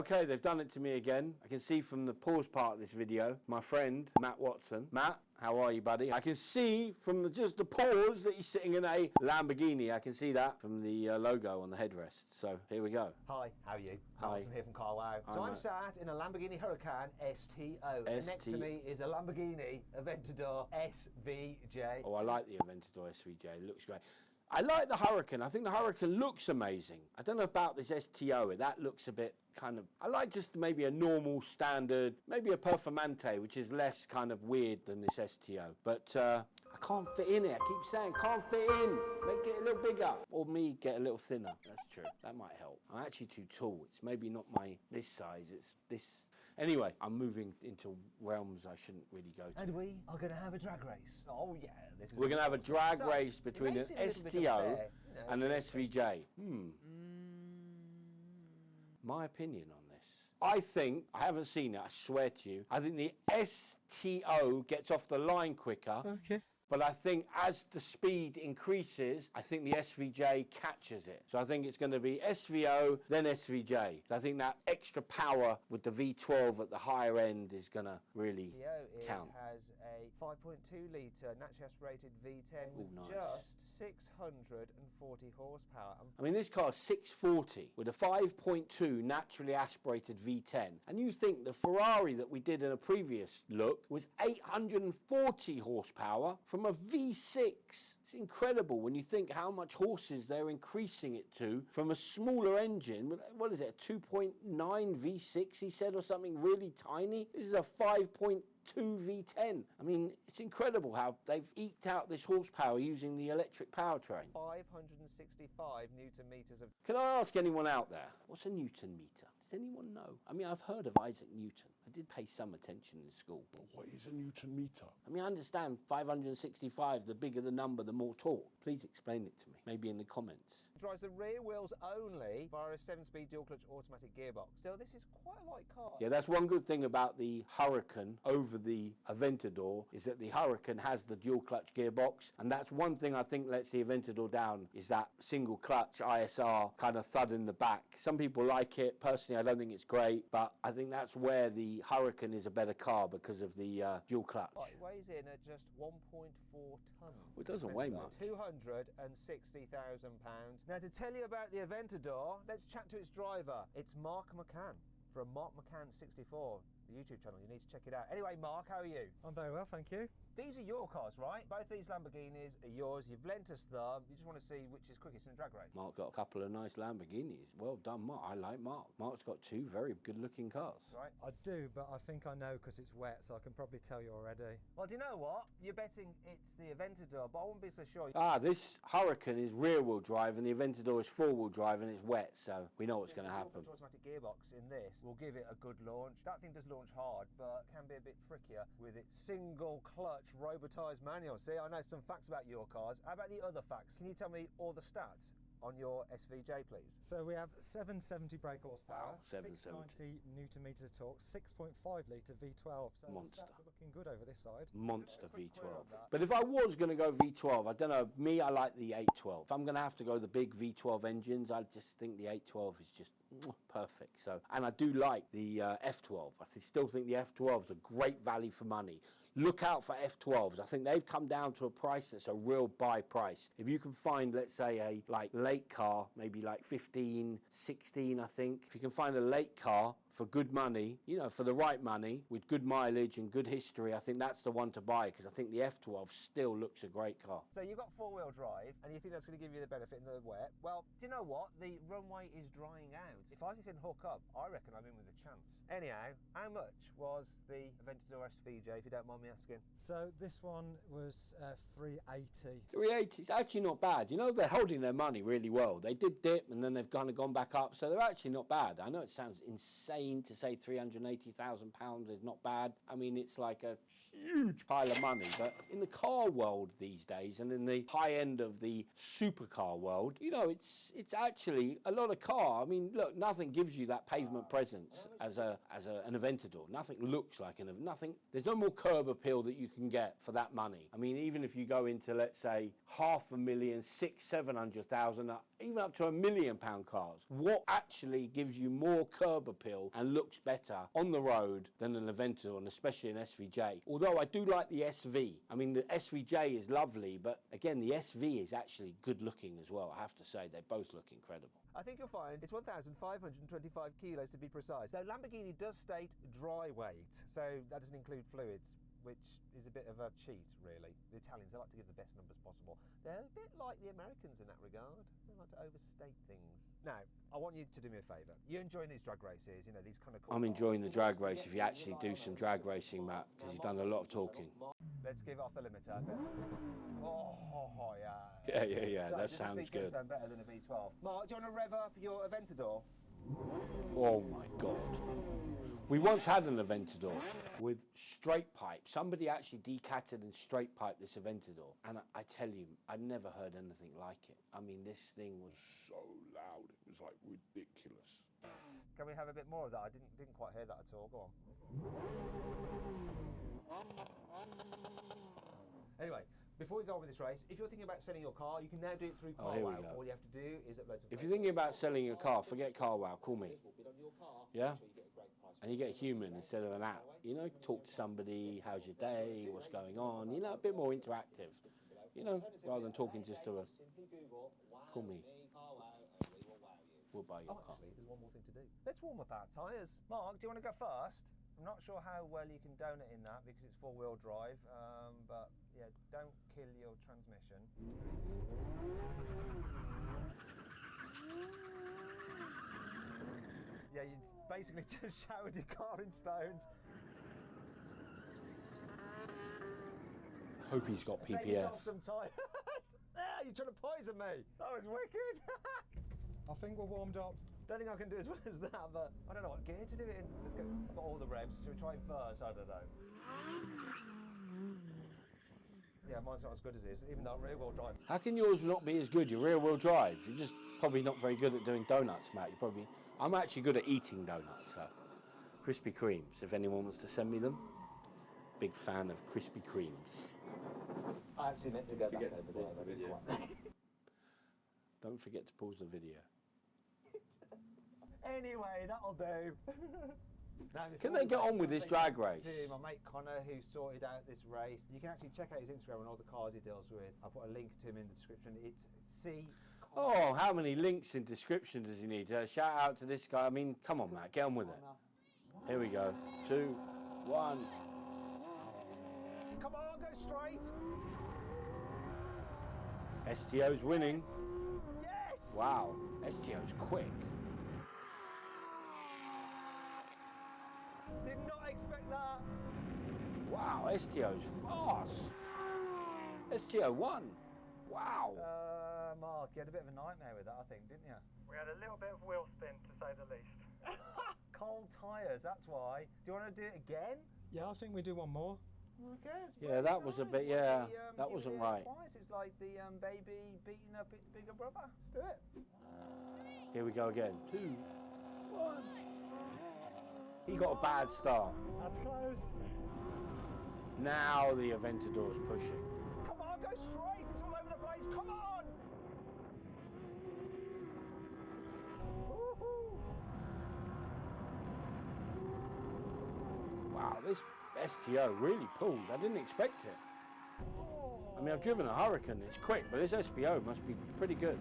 Okay, they've done it to me again. I can see from the pause part of this video, my friend, Matt Watson. Matt, how are you, buddy? I can see from just the pause that he's sitting in a Lamborghini. I can see that from the logo on the headrest. So here we go. Hi, how are you? Hi. Watson here from Car Wow. So I'm sat in a Lamborghini Huracan STO. And next to me is a Lamborghini Aventador SVJ. Oh, I like the Aventador SVJ. It looks great. I like the Huracan. I think the Huracan looks amazing. I don't know about this STO. That looks a bit kind of... I like just maybe a normal standard, maybe a Performante, which is less kind of weird than this STO. But I can't fit in it. I keep saying, can't fit in. Make it a little bigger. Or me get a little thinner. That's true. That might help. I'm actually too tall. It's maybe not this size. It's this... Anyway, I'm moving into realms I shouldn't really go to. And we are going to have a drag race. Oh, yeah. We're going to have a drag race between an STO and an SVJ. My opinion on this. I think, I haven't seen it, I swear to you, I think the STO gets off the line quicker. Okay. But I think as the speed increases, I think the SVJ catches it. So I think it's going to be SVO, then SVJ. So I think that extra power with the V12 at the higher end is going to really count. It has a 5.2 litre naturally aspirated V10 with nice. Just 640 horsepower. I mean, this car is 640 with a 5.2 naturally aspirated V10. And you think the Ferrari that we did in a previous look was 840 horsepower from a V6. It's incredible when you think how much horses they're increasing it to from a smaller engine. What is it, a 2.9 V6 he said, or something really tiny? This is a 5.2 V10. I mean, it's incredible how they've eked out this horsepower using the electric powertrain. 565 newton meters of... Can I ask anyone out there, what's a newton meter? Does anyone know? I mean, I've heard of Isaac Newton. I did pay some attention in school. But what is a newton meter? I mean, I understand 565, the bigger the number, the more torque. Please explain it to me, maybe in the comments. It drives the rear wheels only via a 7-speed dual-clutch automatic gearbox. Still, this is quite a light car. Yeah, that's one good thing about the Huracan over the Aventador, is that the Huracan has the dual-clutch gearbox, and that's one thing I think lets the Aventador down, is that single-clutch ISR kind of thud in the back. Some people like it. Personally, I don't think it's great, but I think that's where the Huracan is a better car because of the dual-clutch. It weighs in at just 1.4 tonnes. Well, it doesn't weigh much. £260,000. Now, to tell you about the Aventador, let's chat to its driver. It's Mark McCann from Mark McCann 64, the YouTube channel. You need to check it out. Anyway, Mark, how are you? I'm very well, thank you. These are your cars, right? Both these Lamborghinis are yours. You've lent us them. You just want to see which is quickest in a drag race. Mark's got a couple of nice Lamborghinis. Well done, Mark. I like Mark. Mark's got two very good-looking cars. Right. I do, but I think I know because it's wet, so I can probably tell you already. Well, do you know what? You're betting it's the Aventador, but I wouldn't be so sure. This Huracan is rear-wheel drive and the Aventador is four-wheel drive and it's wet, so we know what's going to happen. The automatic gearbox in this will give it a good launch. That thing does launch hard, but can be a bit trickier with its single-clutch robotised manual. See, I know some facts about your cars. How about the other facts? Can you tell me all the stats on your SVJ, please? So we have 770 brake horsepower, 770. 690 newton meters of torque, 6.5 litre V12. So Monster. the stats are looking good over this side. Monster quick query on V12. that. But if I was going to go V12, I don't know, me, I like the 812. If I'm going to have to go the big V12 engines, I just think the 812 is just perfect. So, and I do like the F12. I still think the F12 is a great value for money. Look out for F12s. I think they've come down to a price that's a real buy price. If you can find, let's say, a late car, maybe like 15, 16, I think. If you can find a late car for good money, you know, for the right money, with good mileage and good history, I think that's the one to buy, because I think the F12 still looks a great car. So you've got four-wheel drive, and you think that's going to give you the benefit in the wet. Well, do you know what? The runway is drying out. If I can hook up, I reckon I'm in with a chance. Anyhow, how much was the Aventador SVJ, if you don't mind me asking? So this one was 380. 380 is actually not bad. You know, they're holding their money really well. They did dip, and then they've kind of gone back up, so they're actually not bad. I know it sounds insane to say £380,000 is not bad. I mean, it's like a huge pile of money, but in the car world these days, and in the high end of the supercar world, you know, it's actually a lot of car. I mean, look, nothing gives you that pavement presence as an Aventador. Nothing looks like nothing. There's no more curb appeal that you can get for that money. I mean, even if you go into, let's say, 500,000, 600,000, 700,000, even up to £1 million cars, what actually gives you more curb appeal and looks better on the road than an Aventador, and especially an SVJ. Although I do like the SV. I mean, the SVJ is lovely, but again, the SV is actually good looking as well. I have to say, they both look incredible. I think you'll find it's 1,525 kilos to be precise. Though Lamborghini does state dry weight, so that doesn't include fluids, which is a bit of a cheat, really. The Italians, they like to give the best numbers possible. They're a bit like the Americans in that regard. They like to overstate things. Now, I want you to do me a favour. You're enjoying these drag races, you know, these kind of cool I'm cars. enjoying the drag race if you actually do some drag racing, Matt, because you've done a lot of talking. Let's give it off the limiter. Oh, yeah. Yeah, So that does sounds the V12 good. sound better than a V12? Mark, do you want to rev up your Aventador? Oh my God. We once had an Aventador with straight pipe. Somebody actually decatted and straight piped this Aventador. And I tell you, I've never heard anything like it. I mean, this thing was so loud. It was like ridiculous. Can we have a bit more of that? I didn't quite hear that at all. Go on. Anyway, before we go on with this race, if you're thinking about selling your car, you can now do it through Oh, here we CarWow. go. All you have to do is upload some If you're thinking about selling your car, forget CarWow, call me. Yeah? And you get a human instead of an app. You know, talk to somebody, how's your day, what's going on, you know, a bit more interactive. You know, rather than talking just to a, call me. We'll buy your car. Actually, there's one more thing to do. Let's warm up our tyres. Mark, do you want to go first? I'm not sure how well you can donut in that because it's four-wheel drive, but yeah, don't kill your transmission. Yeah, you basically just showered your car in stones. Hope he's got Set PPF. yourself some tyres. Ah, you're trying to poison me. That was wicked. I think we're warmed up. Don't think I can do as well as that, but I don't know what gear to do it in. Let's go. I've got all the revs. Should we try it first? I don't know. Yeah, mine's not as good as this, even though I'm rear-wheel drive. How can yours not be as good? Your rear-wheel drive. You're just probably not very good at doing donuts, Matt. You probably. I'm actually good at eating donuts. So, Krispy Kremes. If anyone wants to send me them, big fan of Krispy Kremes. I actually meant to go back over this. the video. Don't forget to pause the video. Anyway, that'll do. Now, Can they get on with this drag race? To my mate Connor, who sorted out this race. You can actually check out his Instagram and all the cars he deals with. I'll put a link to him in the description. It's C. Oh, how many links in description does he need? Shout out to this guy. I mean, come on, Matt, get on with it. Here we go. 2, 1. Come on, go straight. STO's winning. Yes. Wow, STO's quick. Did not expect that. Wow, STO's fast. STO won. Wow. Mark, you had a bit of a nightmare with that, I think, didn't you? We had a little bit of wheel spin, to say the least. Cold tyres, that's why. Do you want to do it again? Yeah, I think we do one more. Okay. Yeah, that was a bit, yeah, that wasn't right. Twice. It's like the baby beating up its bigger brother. Let's do it. Here we go again. 2, 1. He got a bad start. That's close. Now the Aventador's pushing. Come on, go straight. It's all over the place. Come on. Woohoo. Wow, this STO really pulled. I didn't expect it. I mean, I've driven a Huracan. It's quick, but this SPO must be pretty good.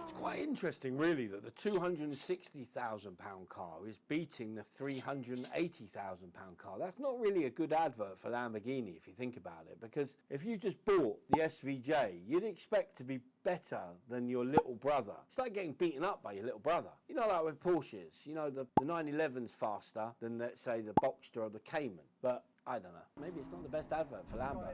It's quite interesting, really, that the £260,000 car is beating the £380,000 car. That's not really a good advert for Lamborghini, if you think about it, because if you just bought the SVJ, you'd expect to be better than your little brother. It's like getting beaten up by your little brother. You know, like with Porsches, you know, the 911's faster than, let's say, the Boxster or the Cayman. But I don't know. Maybe it's not the best advert for Lambo.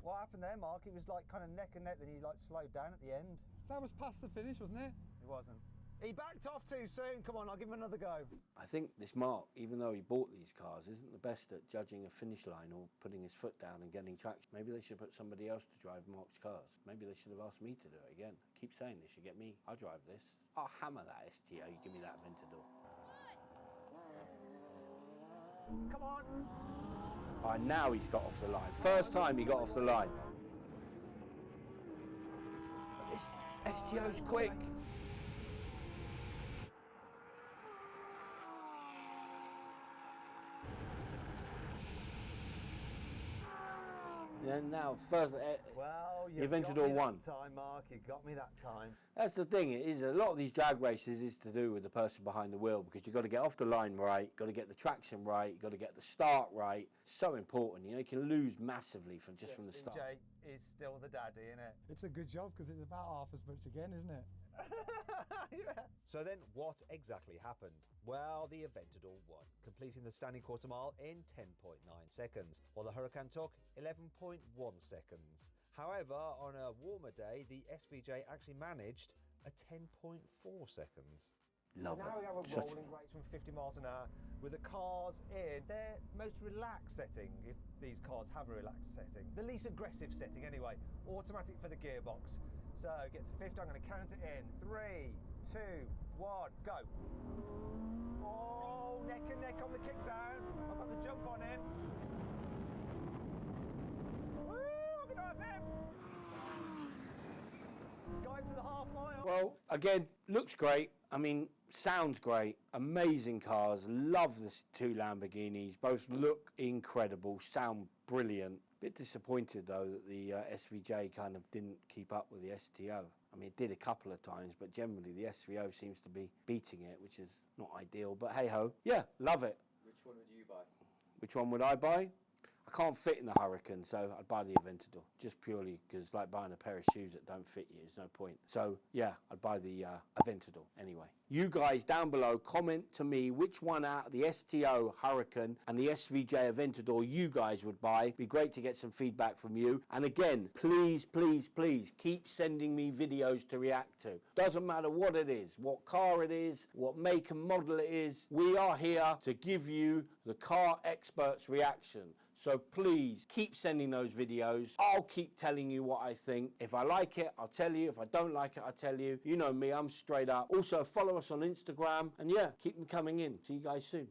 What happened there, Mark? It was like kind of neck and neck, then he like slowed down at the end. That was past the finish, wasn't it? It wasn't. He backed off too soon. Come on, I'll give him another go. I think this Mark, even though he bought these cars, isn't the best at judging a finish line or putting his foot down and getting traction. Maybe they should put somebody else to drive Mark's cars. Maybe they should have asked me to do it again. I keep saying they should get me. I'll drive this. I'll hammer that STO. You give me that Aventador. Come on. All right, now he's got off the line. First time he got off the line. This STO's quick. Then now, first, Well, you the got Aventador me won. that time, Mark. You got me that time. That's the thing. It is a lot of these drag races is to do with the person behind the wheel, because you've got to get off the line right, got to get the traction right, you've got to get the start right. So important. You know, you can lose massively from the start. Jay is still the daddy, isn't it? It's a good job because it's about half as much again, isn't it? Yeah. So then what exactly happened? Well, the Aventador won, completing the standing quarter mile in 10.9 seconds, while the Huracan took 11.1 seconds. However, on a warmer day, the SVJ actually managed a 10.4 seconds. Love Now it. we have a rolling race from 50 miles an hour with the cars in their most relaxed setting, if these cars have a relaxed setting. The least aggressive setting anyway, automatic for the gearbox. So get to 50, I'm going to count it in. 3, 2, 1, go. Oh, neck and neck on the kick down. I've got the jump on in. Woo, I'm going to have him. Going to the half mile. Well, again, looks great. I mean, sounds great. Amazing cars. Love the two Lamborghinis. Both look incredible. Sound brilliant. Bit disappointed though that the SVJ kind of didn't keep up with the STO. I mean, it did a couple of times, but generally the SVO seems to be beating it, which is not ideal. But hey ho, yeah, love it. Which one would you buy? Which one would I buy? I can't fit in the Huracan, so I'd buy the Aventador, just purely because it's like buying a pair of shoes that don't fit you. There's no point. So yeah, I'd buy the Aventador anyway. You guys down below, comment to me which one out of the STO Huracan and the SVJ Aventador you guys would buy. Be great to get some feedback from you. And again, please, please, please keep sending me videos to react to. Doesn't matter what it is, what car it is, what make and model it is. We are here to give you the car expert's reaction. So please keep sending those videos. I'll keep telling you what I think. If I like it, I'll tell you. If I don't like it, I'll tell you. You know me, I'm straight up. Also, follow us on Instagram. And yeah, keep them coming in. See you guys soon.